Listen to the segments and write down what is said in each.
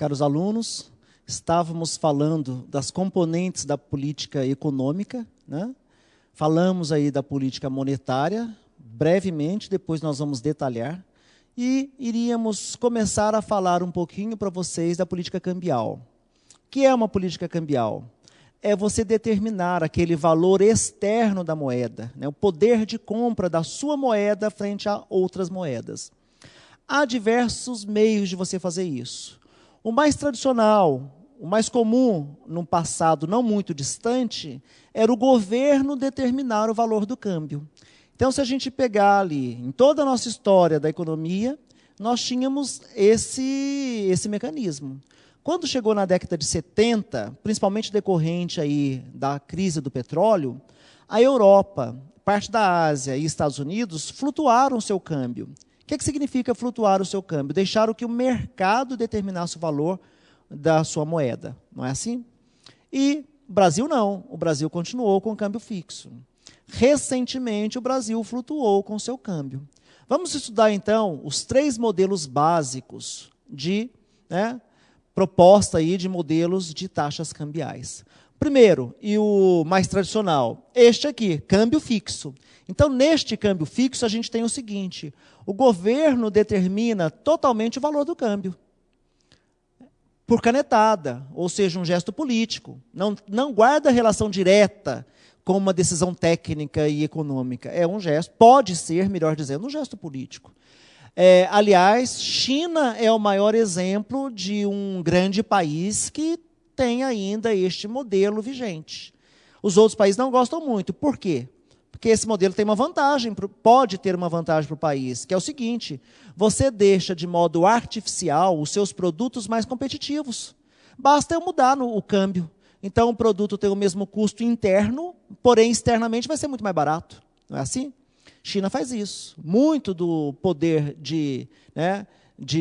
caros alunos, estávamos falando das componentes da política econômica, né? Falamos aí da política monetária, brevemente, depois nós vamos detalhar, e iríamos começar a falar um pouquinho para vocês da política cambial. O que é uma política cambial? É você determinar aquele valor externo da moeda, né? O poder de compra da sua moeda frente a outras moedas. Há diversos meios de você fazer isso. O mais tradicional, o mais comum, num passado não muito distante, era o governo determinar o valor do câmbio. Então, se a gente pegar ali, em toda a nossa história da economia, nós tínhamos esse mecanismo. Quando chegou na década de 70, principalmente decorrente aí da crise do petróleo, a Europa, parte da Ásia e Estados Unidos flutuaram o seu câmbio. O que significa flutuar o seu câmbio? Deixaram que o mercado determinasse o valor da sua moeda, não é assim? E o Brasil não, o Brasil continuou com o câmbio fixo. Recentemente, o Brasil flutuou com o seu câmbio. Vamos estudar, então, os 3 modelos básicos de proposta aí de modelos de taxas cambiais. Primeiro, e o mais tradicional, este aqui, câmbio fixo. Então, neste câmbio fixo, a gente tem o seguinte: o governo determina totalmente o valor do câmbio, por canetada, ou seja, um gesto político. Não guarda relação direta com uma decisão técnica e econômica. É um gesto, pode ser, melhor dizendo, um gesto político. Aliás, China é o maior exemplo de um grande país que tem ainda este modelo vigente. Os outros países não gostam muito. Por quê? Porque esse modelo tem uma vantagem, pode ter uma vantagem para o país, que é o seguinte: você deixa de modo artificial os seus produtos mais competitivos. Basta eu mudar o câmbio. Então, o produto tem o mesmo custo interno, porém, externamente vai ser muito mais barato. Não é assim? China faz isso. Muito do poder de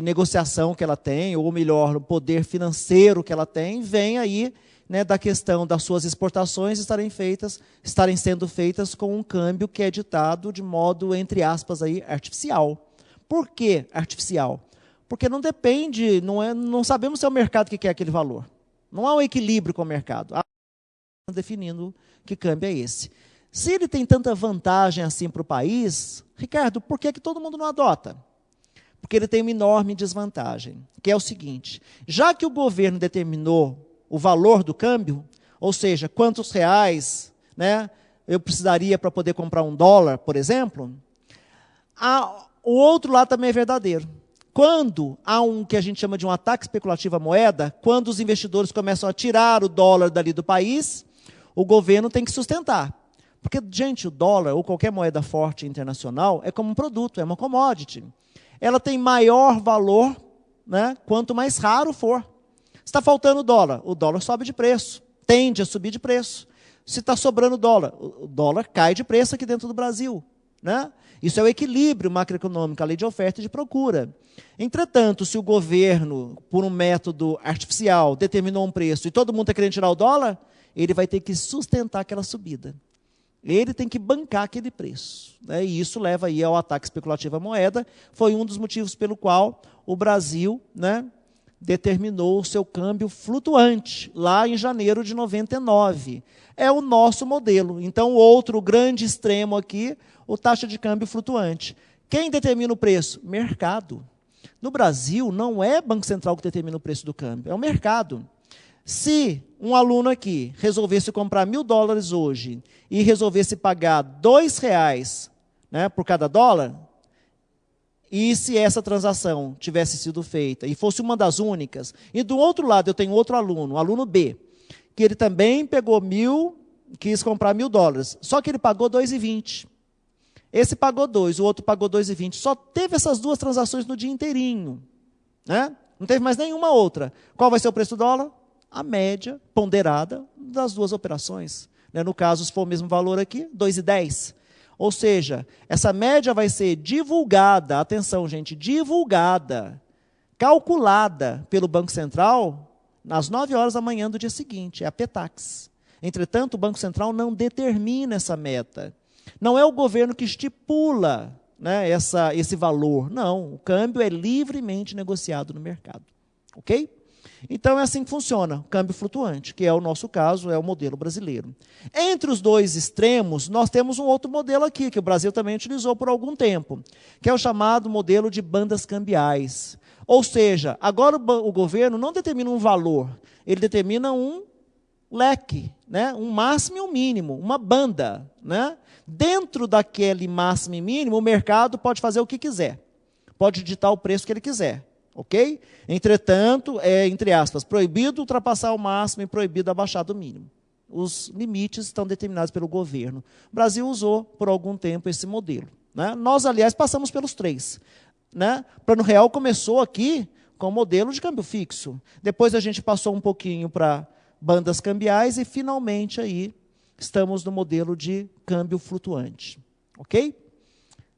negociação que ela tem, ou melhor, o poder financeiro que ela tem, vem aí da questão das suas exportações estarem sendo feitas com um câmbio que é ditado de modo, entre aspas, aí, artificial. Por que artificial? Porque não depende, não sabemos se é o mercado que quer aquele valor. Não há um equilíbrio com o mercado. Definindo que câmbio é esse. Se ele tem tanta vantagem assim para o país, Ricardo, por que todo mundo não adota? Porque ele tem uma enorme desvantagem, que é o seguinte: já que o governo determinou o valor do câmbio, ou seja, quantos reais eu precisaria para poder comprar $1, por exemplo, o outro lado também é verdadeiro. Quando há um que a gente chama de um ataque especulativo à moeda, quando os investidores começam a tirar o dólar dali do país, o governo tem que sustentar. Porque, gente, o dólar ou qualquer moeda forte internacional é como um produto, é uma commodity. Ela tem maior valor quanto mais raro for. Se está faltando dólar, o dólar sobe de preço, tende a subir de preço. Se está sobrando dólar, o dólar cai de preço aqui dentro do Brasil. Isso é o equilíbrio macroeconômico, a lei de oferta e de procura. Entretanto, se o governo, por um método artificial, determinou um preço e todo mundo está querendo tirar o dólar, ele vai ter que sustentar aquela subida. Ele tem que bancar aquele preço. E isso leva aí ao ataque especulativo à moeda. Foi um dos motivos pelo qual o Brasil determinou o seu câmbio flutuante, lá em janeiro de 99. É o nosso modelo. Então, o outro grande extremo aqui, o taxa de câmbio flutuante. Quem determina o preço? Mercado. No Brasil, não é Banco Central que determina o preço do câmbio, é o mercado. Se um aluno aqui resolvesse comprar $1.000 hoje e resolvesse pagar R$2 por cada dólar, e se essa transação tivesse sido feita e fosse uma das únicas, e do outro lado eu tenho outro aluno, o aluno B, que ele também pegou quis comprar $1.000, só que ele pagou R$2,20. Esse pagou 2, o outro pagou 2,20. Só teve essas 2 transações no dia inteirinho. Não teve mais nenhuma outra. Qual vai ser o preço do dólar? A média ponderada das 2 operações. No caso, se for o mesmo valor aqui, 2,10. Ou seja, essa média vai ser divulgada, atenção gente, divulgada, calculada pelo Banco Central às 9 horas da manhã do dia seguinte, é a PETAX. Entretanto, o Banco Central não determina essa meta. Não é o governo que estipula esse valor. Não, o câmbio é livremente negociado no mercado. Ok? Então, é assim que funciona, o câmbio flutuante, que é o nosso caso, é o modelo brasileiro. Entre os dois extremos, nós temos um outro modelo aqui, que o Brasil também utilizou por algum tempo, que é o chamado modelo de bandas cambiais. Ou seja, agora o governo não determina um valor, ele determina um leque, né? Um máximo e um mínimo, uma banda. Né? Dentro daquele máximo e mínimo, o mercado pode fazer o que quiser, pode ditar o preço que ele quiser. Ok? Entretanto, é, entre aspas, proibido ultrapassar o máximo e proibido abaixar do mínimo. Os limites estão determinados pelo governo. O Brasil usou, por algum tempo, esse modelo. Né? Nós, aliás, passamos pelos três. Né? Plano Real começou aqui com o modelo de câmbio fixo. Depois a gente passou um pouquinho para bandas cambiais e, finalmente, aí estamos no modelo de câmbio flutuante. Ok?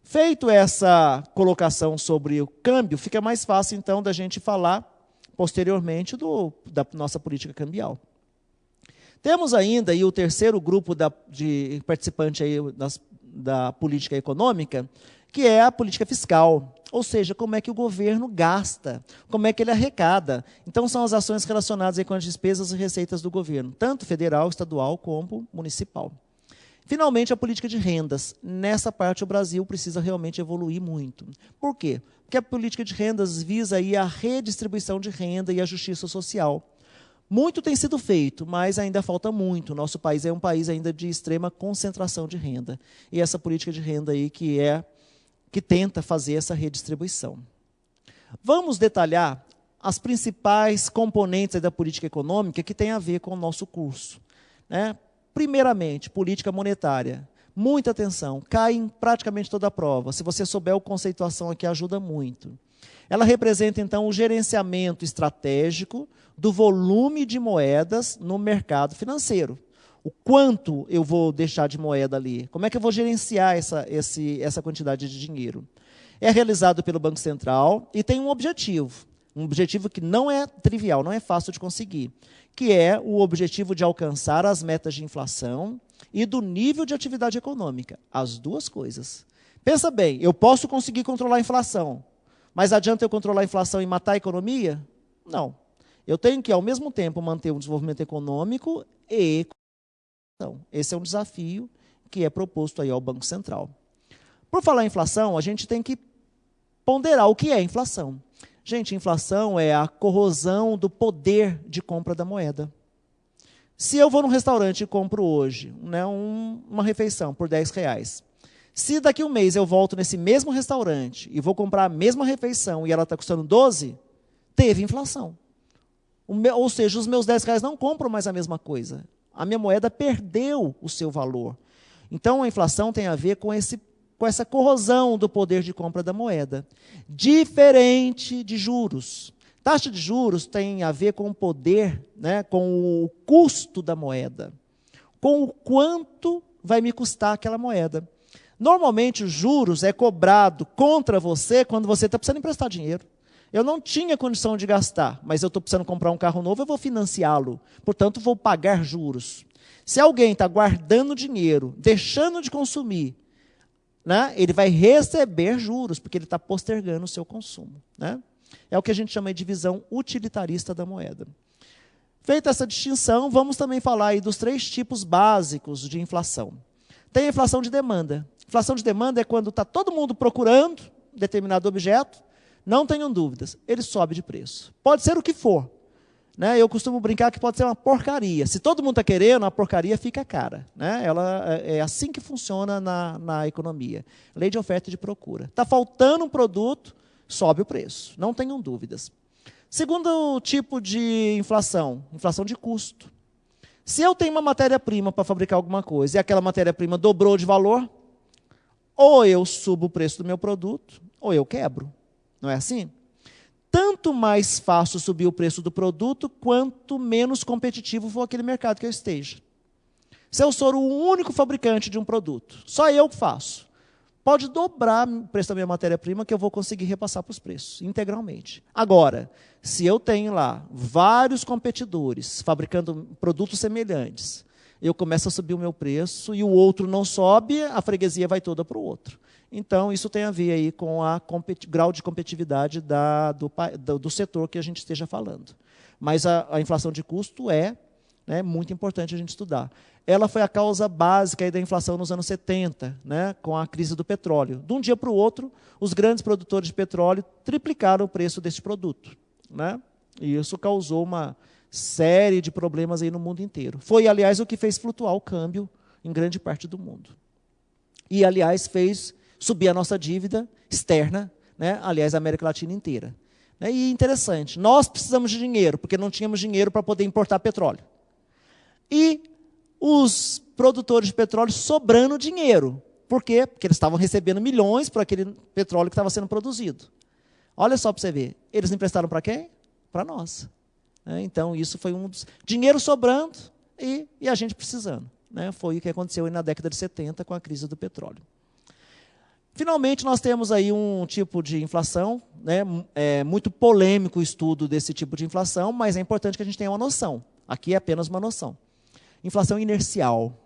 Feito essa colocação sobre o câmbio, fica mais fácil, então, da gente falar, posteriormente, da nossa política cambial. Temos ainda aí o terceiro grupo de participante aí da política econômica, que é a política fiscal, ou seja, como é que o governo gasta, como é que ele arrecada. Então, são as ações relacionadas aí com as despesas e receitas do governo, tanto federal, estadual, como municipal. Finalmente, a política de rendas. Nessa parte, o Brasil precisa realmente evoluir muito. Por quê? Porque a política de rendas visa aí a redistribuição de renda e a justiça social. Muito tem sido feito, mas ainda falta muito. Nosso país é um país ainda de extrema concentração de renda. E essa política de renda aí que tenta fazer essa redistribuição. Vamos detalhar as principais componentes da política econômica que tem a ver com o nosso curso. Né? Primeiramente, política monetária. Muita atenção, cai em praticamente toda a prova. Se você souber a conceituação aqui, ajuda muito. Ela representa, então, o gerenciamento estratégico do volume de moedas no mercado financeiro. O quanto eu vou deixar de moeda ali? Como é que eu vou gerenciar essa quantidade de dinheiro? É realizado pelo Banco Central e tem um objetivo que não é trivial, não é fácil de conseguir, que é o objetivo de alcançar as metas de inflação e do nível de atividade econômica. As duas coisas. Pensa bem, eu posso conseguir controlar a inflação, mas adianta eu controlar a inflação e matar a economia? Não. Eu tenho que, ao mesmo tempo, manter um desenvolvimento econômico e economia. Esse é um desafio que é proposto aí ao Banco Central. Por falar em inflação, a gente tem que ponderar o que é inflação. Gente, inflação é a corrosão do poder de compra da moeda. Se eu vou num restaurante e compro hoje, né, uma refeição por R$10, se daqui a um mês eu volto nesse mesmo restaurante e vou comprar a mesma refeição e ela está custando 12, teve inflação. Ou seja, os meus R$10 não compram mais a mesma coisa. A minha moeda perdeu o seu valor. Então, a inflação tem a ver com essa corrosão do poder de compra da moeda. Diferente de juros. Taxa de juros tem a ver com o poder, né, com o custo da moeda, com o quanto vai me custar aquela moeda. Normalmente, os juros é cobrado contra você quando você está precisando emprestar dinheiro. Eu não tinha condição de gastar, mas eu estou precisando comprar um carro novo, eu vou financiá-lo. Portanto, vou pagar juros. Se alguém está guardando dinheiro, deixando de consumir, né, ele vai receber juros, porque ele está postergando o seu consumo. Né? É o que a gente chama de visão utilitarista da moeda. Feita essa distinção, vamos também falar aí dos 3 tipos básicos de inflação. Tem a inflação de demanda. Inflação de demanda é quando está todo mundo procurando determinado objeto, não tenham dúvidas, ele sobe de preço. Pode ser o que for. Né? Eu costumo brincar que pode ser uma porcaria. Se todo mundo está querendo, a porcaria fica cara. Né? É assim que funciona na economia. Lei de oferta e de procura. Está faltando um produto, sobe o preço. Não tenham dúvidas. Segundo tipo de inflação de custo. Se eu tenho uma matéria-prima para fabricar alguma coisa e aquela matéria-prima dobrou de valor, ou eu subo o preço do meu produto, ou eu quebro. Não é assim? Tanto mais fácil subir o preço do produto, quanto menos competitivo for aquele mercado que eu esteja. Se eu sou o único fabricante de um produto, só eu faço, pode dobrar o preço da minha matéria-prima que eu vou conseguir repassar para os preços, integralmente. Agora, se eu tenho lá vários competidores fabricando produtos semelhantes, eu começo a subir o meu preço e o outro não sobe, a freguesia vai toda para o outro. Então, isso tem a ver aí com o grau de competitividade do setor que a gente esteja falando. Mas a inflação de custo é, né, muito importante a gente estudar. Ela foi a causa básica aí da inflação nos anos 70, né, com a crise do petróleo. De um dia para o outro, os grandes produtores de petróleo triplicaram o preço desse produto, né? E isso causou uma série de problemas aí no mundo inteiro. Foi, aliás, o que fez flutuar o câmbio em grande parte do mundo. E, aliás, fez subir a nossa dívida externa, né? Aliás, a América Latina inteira. E interessante, nós precisamos de dinheiro, porque não tínhamos dinheiro para poder importar petróleo. E os produtores de petróleo sobrando dinheiro. Por quê? Porque eles estavam recebendo milhões por aquele petróleo que estava sendo produzido. Olha só para você ver, eles emprestaram para quem? Para nós. Então, isso foi um dos... Dinheiro sobrando e a gente precisando. Foi o que aconteceu aí na década de 70 com a crise do petróleo. Finalmente, nós temos aí um tipo de inflação, né? É muito polêmico o estudo desse tipo de inflação, mas é importante que a gente tenha uma noção. Aqui é apenas uma noção. Inflação inercial.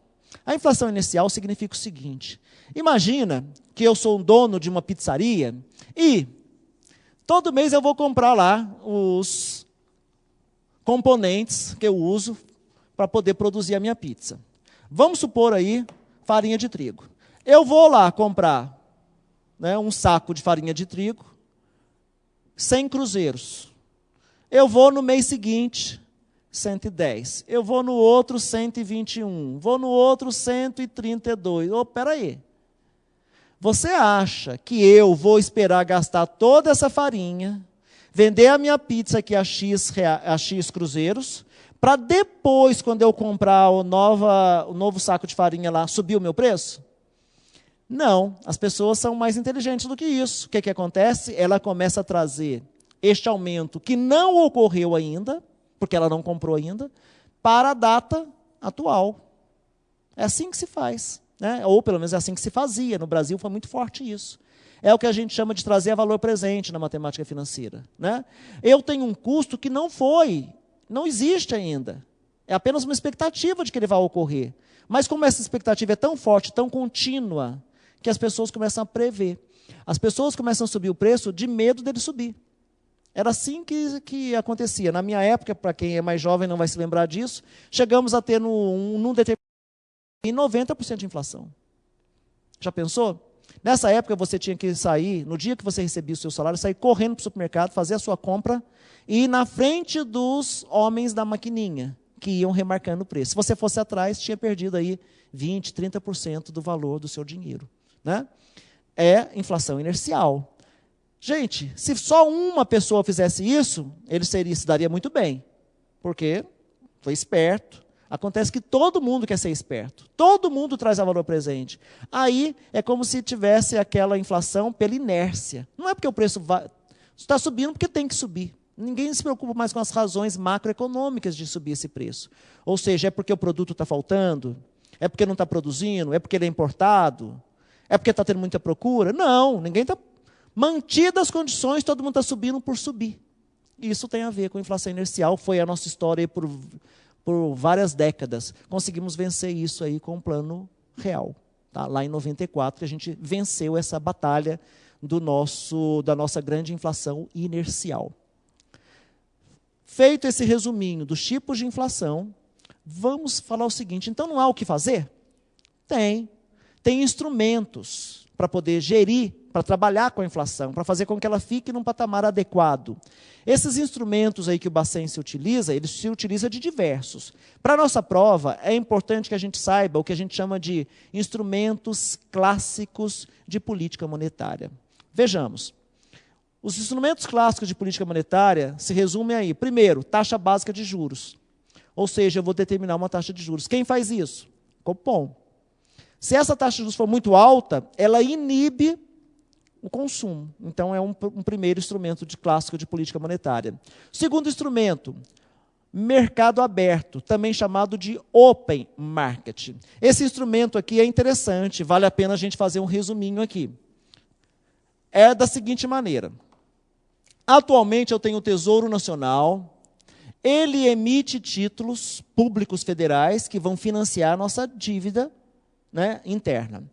A inflação inercial significa o seguinte: imagina que eu sou um dono de uma pizzaria e todo mês eu vou comprar lá os componentes que eu uso para poder produzir a minha pizza. Vamos supor aí farinha de trigo. Eu vou lá comprar, né, um saco de farinha de trigo, 100 cruzeiros. Eu vou no mês seguinte, 110. Eu vou no outro, 121. Vou no outro, 132. Espera aí. Você acha que eu vou esperar gastar toda essa farinha, vender a minha pizza aqui a X cruzeiros, para depois, quando eu comprar o novo saco de farinha lá, subir o meu preço? Não, as pessoas são mais inteligentes do que isso. O que acontece? Ela começa a trazer este aumento que não ocorreu ainda, porque ela não comprou ainda, para a data atual. É assim que se faz, né? Ou pelo menos é assim que se fazia. No Brasil foi muito forte isso. É o que a gente chama de trazer a valor presente na matemática financeira, né? Eu tenho um custo que não existe ainda. É apenas uma expectativa de que ele vai ocorrer. Mas como essa expectativa é tão forte, tão contínua, que as pessoas começam a prever. As pessoas começam a subir o preço de medo dele subir. Era assim que acontecia. Na minha época, para quem é mais jovem não vai se lembrar disso, chegamos a ter num determinado 90% de inflação. Já pensou? Nessa época você tinha que sair, no dia que você recebia o seu salário, sair correndo para o supermercado, fazer a sua compra e ir na frente dos homens da maquininha, que iam remarcando o preço. Se você fosse atrás, tinha perdido aí 20%, 30% do valor do seu dinheiro, né? É inflação inercial. Gente, se só uma pessoa fizesse isso, ele se daria muito bem, porque foi esperto. Acontece que todo mundo quer ser esperto, todo mundo traz a valor presente. Aí é como se tivesse aquela inflação pela inércia. Não é porque o preço está subindo porque tem que subir. Ninguém se preocupa mais com as razões macroeconômicas de subir esse preço. Ou seja, é porque o produto está faltando? É porque não está produzindo? É porque ele é importado? É porque está tendo muita procura? Não, ninguém está... Mantidas as condições, todo mundo está subindo por subir. Isso tem a ver com inflação inercial, foi a nossa história aí por várias décadas. Conseguimos vencer isso aí com um plano real. Tá? Lá em 94, a gente venceu essa batalha da nossa grande inflação inercial. Feito esse resuminho dos tipos de inflação, vamos falar o seguinte: então não há o que fazer? Tem instrumentos para poder gerir, para trabalhar com a inflação, para fazer com que ela fique num patamar adequado. Esses instrumentos aí que o Bacen se utiliza, ele se utiliza de diversos. Para a nossa prova, é importante que a gente saiba o que a gente chama de instrumentos clássicos de política monetária. Vejamos. Os instrumentos clássicos de política monetária se resumem aí. Primeiro, taxa básica de juros. Ou seja, eu vou determinar uma taxa de juros. Quem faz isso? Copom. Se essa taxa de juros for muito alta, ela inibe o consumo. Então, é um primeiro instrumento clássico de política monetária. Segundo instrumento, mercado aberto, também chamado de open market. Esse instrumento aqui é interessante, vale a pena a gente fazer um resuminho aqui. É da seguinte maneira. Atualmente, eu tenho o Tesouro Nacional, ele emite títulos públicos federais que vão financiar a nossa dívida, né, interna.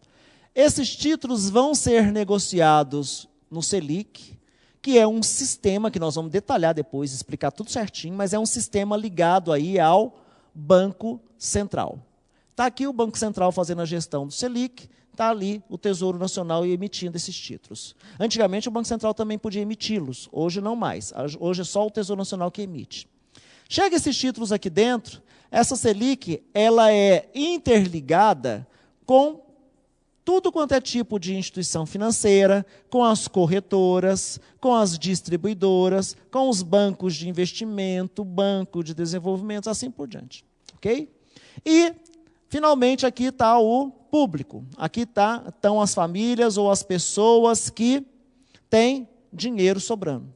Esses títulos vão ser negociados no Selic, que é um sistema que nós vamos detalhar depois, explicar tudo certinho, mas é um sistema ligado aí ao Banco Central. Está aqui o Banco Central fazendo a gestão do Selic, está ali o Tesouro Nacional emitindo esses títulos. Antigamente o Banco Central também podia emiti-los, hoje não mais. Hoje é só o Tesouro Nacional que emite. Chega esses títulos aqui dentro, essa Selic ela é interligada com tudo quanto é tipo de instituição financeira, com as corretoras, com as distribuidoras, com os bancos de investimento, banco de desenvolvimento, assim por diante. Ok? E, finalmente, aqui está o público. Aqui estão as famílias ou as pessoas que têm dinheiro sobrando.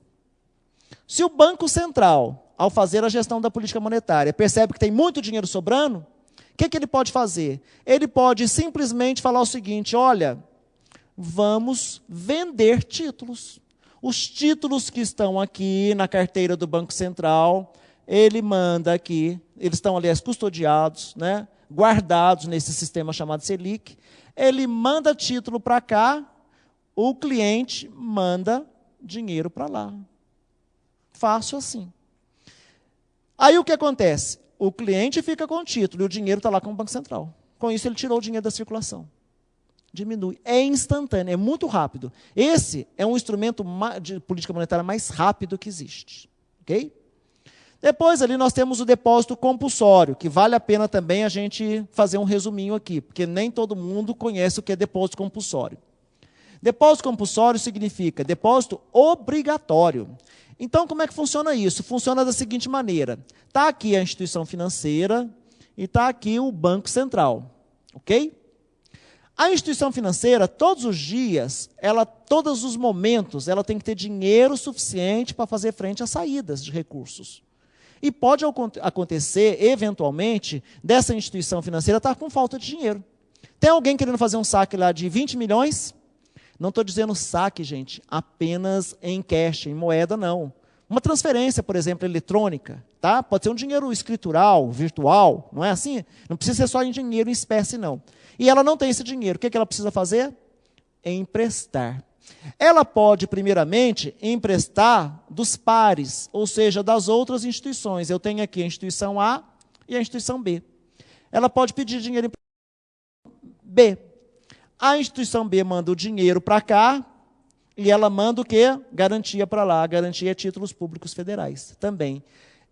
Se o Banco Central, ao fazer a gestão da política monetária, percebe que tem muito dinheiro sobrando, o que ele pode fazer? Ele pode simplesmente falar o seguinte, olha, vamos vender títulos. Os títulos que estão aqui na carteira do Banco Central, ele manda aqui, eles estão, aliás, custodiados, né, guardados nesse sistema chamado Selic, ele manda título para cá, o cliente manda dinheiro para lá. Fácil assim. Aí o que acontece? O cliente fica com o título e o dinheiro está lá com o Banco Central. Com isso, ele tirou o dinheiro da circulação. Diminui. É instantâneo, é muito rápido. Esse é um instrumento de política monetária mais rápido que existe. Ok? Depois, ali, nós temos o depósito compulsório, que vale a pena também a gente fazer um resuminho aqui, porque nem todo mundo conhece o que é depósito compulsório. Depósito compulsório significa depósito obrigatório. Então, como é que funciona isso? Funciona da seguinte maneira. Está aqui a instituição financeira e está aqui o Banco Central. Ok? A instituição financeira, todos os dias, todos os momentos, ela tem que ter dinheiro suficiente para fazer frente às saídas de recursos. E pode acontecer, eventualmente, dessa instituição financeira estar com falta de dinheiro. Tem alguém querendo fazer um saque lá de 20 milhões? Não estou dizendo saque, gente, apenas em cash, em moeda, não. Uma transferência, por exemplo, eletrônica, tá? Pode ser um dinheiro escritural, virtual, não é assim? Não precisa ser só em dinheiro em espécie, não. E ela não tem esse dinheiro. O que ela precisa fazer? Emprestar. Ela pode, primeiramente, emprestar dos pares, ou seja, das outras instituições. Eu tenho aqui a instituição A e a instituição B. Ela pode pedir dinheiro emprestado B. A instituição B manda o dinheiro para cá e ela manda o quê? Garantia para lá. Garantia é títulos públicos federais também.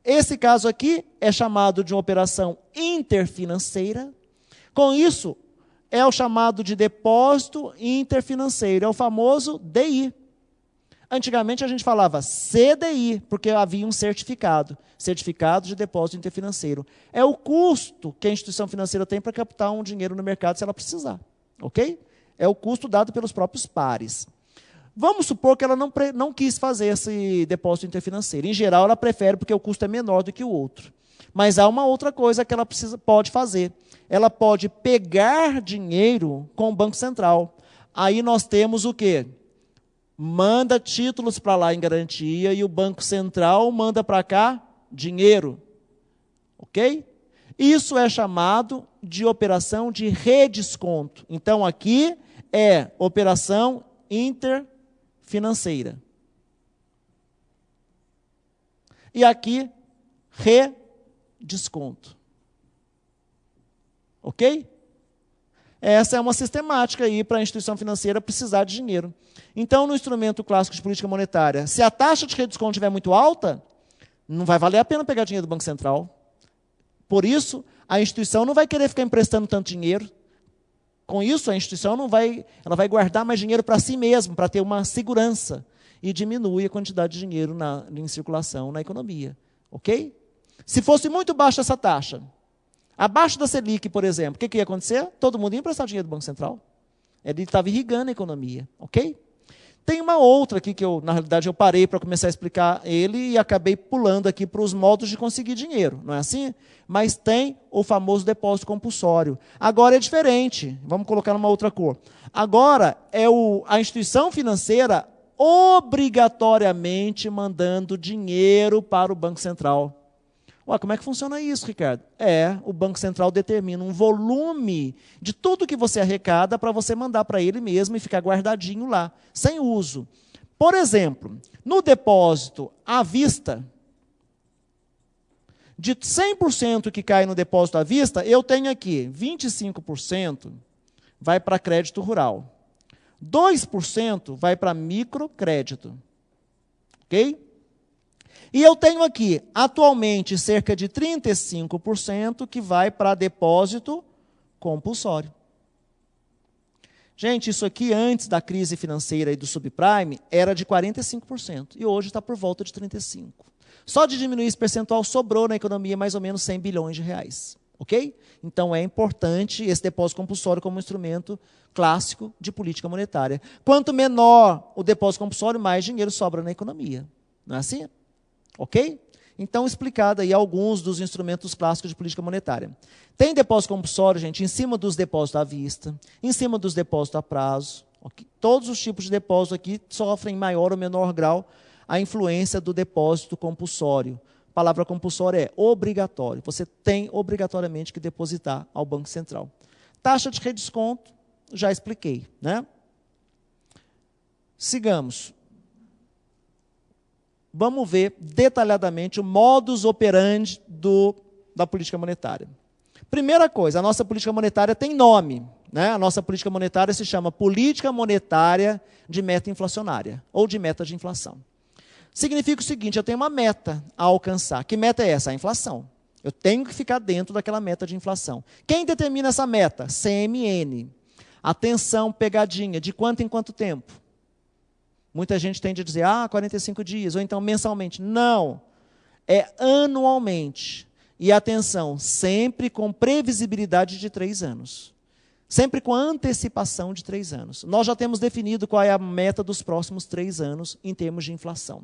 Esse caso aqui é chamado de uma operação interfinanceira. Com isso, é o chamado de depósito interfinanceiro. É o famoso DI. Antigamente a gente falava CDI, porque havia um certificado. Certificado de depósito interfinanceiro. É o custo que a instituição financeira tem para captar um dinheiro no mercado se ela precisar. Ok? É o custo dado pelos próprios pares. Vamos supor que ela não quis fazer esse depósito interfinanceiro. Em geral, ela prefere porque o custo é menor do que o outro. Mas há uma outra coisa que ela pode fazer. Ela pode pegar dinheiro com o Banco Central. Aí nós temos o quê? Manda títulos para lá em garantia e o Banco Central manda para cá dinheiro. Ok? Isso é chamado de operação de redesconto. Então, aqui é operação interfinanceira. E aqui, redesconto. Ok? Essa é uma sistemática aí para a instituição financeira precisar de dinheiro. Então, no instrumento clássico de política monetária, se a taxa de redesconto estiver muito alta, não vai valer a pena pegar dinheiro do Banco Central. Por isso, a instituição não vai querer ficar emprestando tanto dinheiro. Com isso, a instituição ela vai guardar mais dinheiro para si mesma, para ter uma segurança. E diminui a quantidade de dinheiro em circulação na economia. Ok? Se fosse muito baixa essa taxa, abaixo da Selic, por exemplo, o que ia acontecer? Todo mundo ia emprestar dinheiro do Banco Central. Ele estava irrigando a economia. Ok? Tem uma outra aqui que na realidade, eu parei para começar a explicar ele e acabei pulando aqui para os modos de conseguir dinheiro. Não é assim? Mas tem o famoso depósito compulsório. Agora é diferente. Vamos colocar numa outra cor. Agora é a instituição financeira obrigatoriamente mandando dinheiro para o Banco Central. Ué, como é que funciona isso, Ricardo? O Banco Central determina um volume de tudo que você arrecada para você mandar para ele mesmo e ficar guardadinho lá, sem uso. Por exemplo, no depósito à vista, de 100% que cai no depósito à vista, eu tenho aqui 25% vai para crédito rural. 2% vai para microcrédito. Ok? E eu tenho aqui, atualmente, cerca de 35% que vai para depósito compulsório. Gente, isso aqui antes da crise financeira e do subprime era de 45%. E hoje está por volta de 35%. Só de diminuir esse percentual sobrou na economia mais ou menos 100 bilhões de reais. Ok? Então é importante esse depósito compulsório como instrumento clássico de política monetária. Quanto menor o depósito compulsório, mais dinheiro sobra na economia. Não é assim? Ok? Então, explicado aí alguns dos instrumentos clássicos de política monetária. Tem depósito compulsório, gente, em cima dos depósitos à vista, em cima dos depósitos a prazo. Okay? Todos os tipos de depósito aqui sofrem em maior ou menor grau a influência do depósito compulsório. A palavra compulsório é obrigatório. Você tem obrigatoriamente que depositar ao Banco Central. Taxa de redesconto, já expliquei, né? Sigamos. Vamos ver detalhadamente o modus operandi da política monetária. Primeira coisa, a nossa política monetária tem nome. Né? A nossa política monetária se chama Política Monetária de Meta Inflacionária, ou de meta de inflação. Significa o seguinte, eu tenho uma meta a alcançar. Que meta é essa? A inflação. Eu tenho que ficar dentro daquela meta de inflação. Quem determina essa meta? CMN. Atenção, pegadinha, de quanto em quanto tempo? Muita gente tende a dizer, 45 dias, ou então mensalmente. Não, é anualmente. E atenção, sempre com previsibilidade de 3 anos. Sempre com antecipação de 3 anos. Nós já temos definido qual é a meta dos próximos 3 anos em termos de inflação.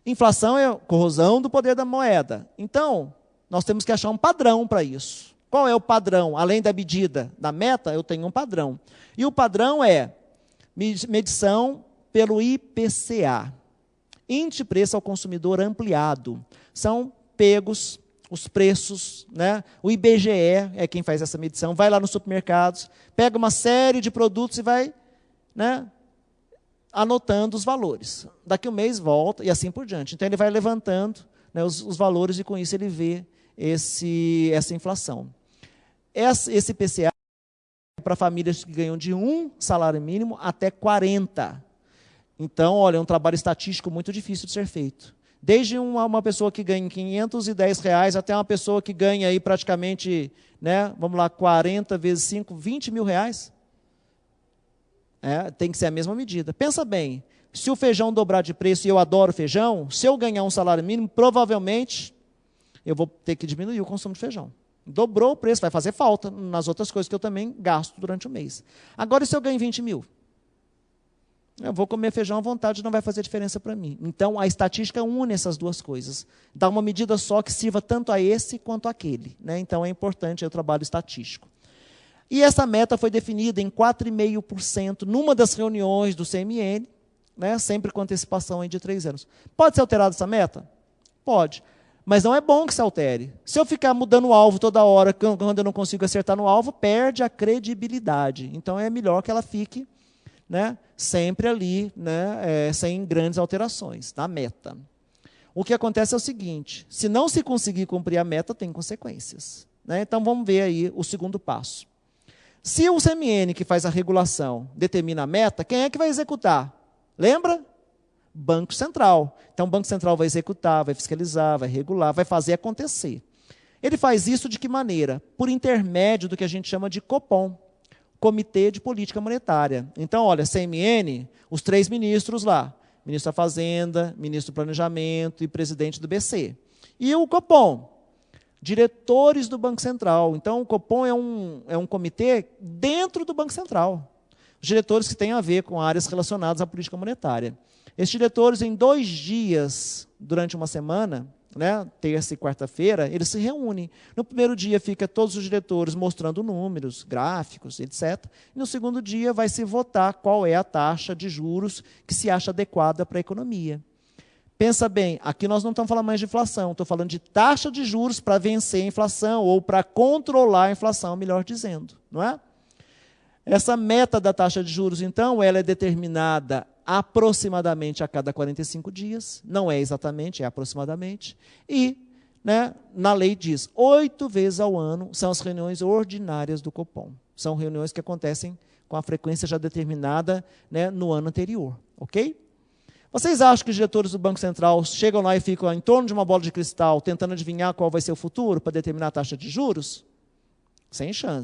Inflação é corrosão do poder da moeda. Então, nós temos que achar um padrão para isso. Qual é o padrão? Além da medida da meta, eu tenho um padrão. E o padrão é medição pelo IPCA, Índice de Preço ao Consumidor Ampliado. São pegos os preços, né? O IBGE é quem faz essa medição, vai lá nos supermercados, pega uma série de produtos e vai, né, anotando os valores. Daqui um mês volta e assim por diante. Então ele vai levantando, né, os valores e com isso ele vê essa inflação. Esse IPCA é para famílias que ganham de 1 salário mínimo até 40. Então, olha, é um trabalho estatístico muito difícil de ser feito. Desde uma pessoa que ganha R$510 até uma pessoa que ganha aí praticamente, né, vamos lá, 40 vezes 5, 20 mil reais. Tem que ser a mesma medida. Pensa bem, se o feijão dobrar de preço, e eu adoro feijão, se eu ganhar um salário mínimo, provavelmente eu vou ter que diminuir o consumo de feijão. Dobrou o preço, vai fazer falta nas outras coisas que eu também gasto durante o mês. Agora, e se eu ganho 20 mil? Eu vou comer feijão à vontade, não vai fazer diferença para mim. Então, a estatística une essas duas coisas. Dá uma medida só que sirva tanto a esse quanto àquele. Né? Então, é importante o trabalho estatístico. E essa meta foi definida em 4,5% numa das reuniões do CMN, né? Sempre com antecipação aí de 3 anos. Pode ser alterada essa meta? Pode. Mas não é bom que se altere. Se eu ficar mudando o alvo toda hora, quando eu não consigo acertar no alvo, perde a credibilidade. Então, é melhor que ela fique, né, sempre ali, né, sem grandes alterações na meta. O que acontece é o seguinte, se não se conseguir cumprir a meta, tem consequências. Né? Então, vamos ver aí o segundo passo. Se o CMN, que faz a regulação, determina a meta, quem é que vai executar? Lembra? Banco Central. Então, o Banco Central vai executar, vai fiscalizar, vai regular, vai fazer acontecer. Ele faz isso de que maneira? Por intermédio do que a gente chama de Copom, Comitê de Política Monetária. Então, olha, CMN, os 3 ministros lá, ministro da Fazenda, ministro do Planejamento e presidente do BC. E o Copom, diretores do Banco Central. Então, o Copom é um comitê dentro do Banco Central. Os diretores que têm a ver com áreas relacionadas à política monetária. Esses diretores, em 2 dias, durante uma semana, né, terça e quarta-feira, eles se reúnem. No primeiro dia fica todos os diretores mostrando números, gráficos, etc. E no segundo dia vai se votar qual é a taxa de juros que se acha adequada para a economia. Pensa bem, aqui nós não estamos falando mais de inflação, estou falando de taxa de juros para vencer a inflação, ou para controlar a inflação, melhor dizendo. Não é? Essa meta da taxa de juros, então, ela é determinada aproximadamente a cada 45 dias, não é exatamente, é aproximadamente, e, né, na lei diz, 8 vezes ao ano são as reuniões ordinárias do Copom. São reuniões que acontecem com a frequência já determinada, né, no ano anterior, ok? Vocês acham que os diretores do Banco Central chegam lá e ficam em torno de uma bola de cristal, tentando adivinhar qual vai ser o futuro para determinar a taxa de juros? Sem chance.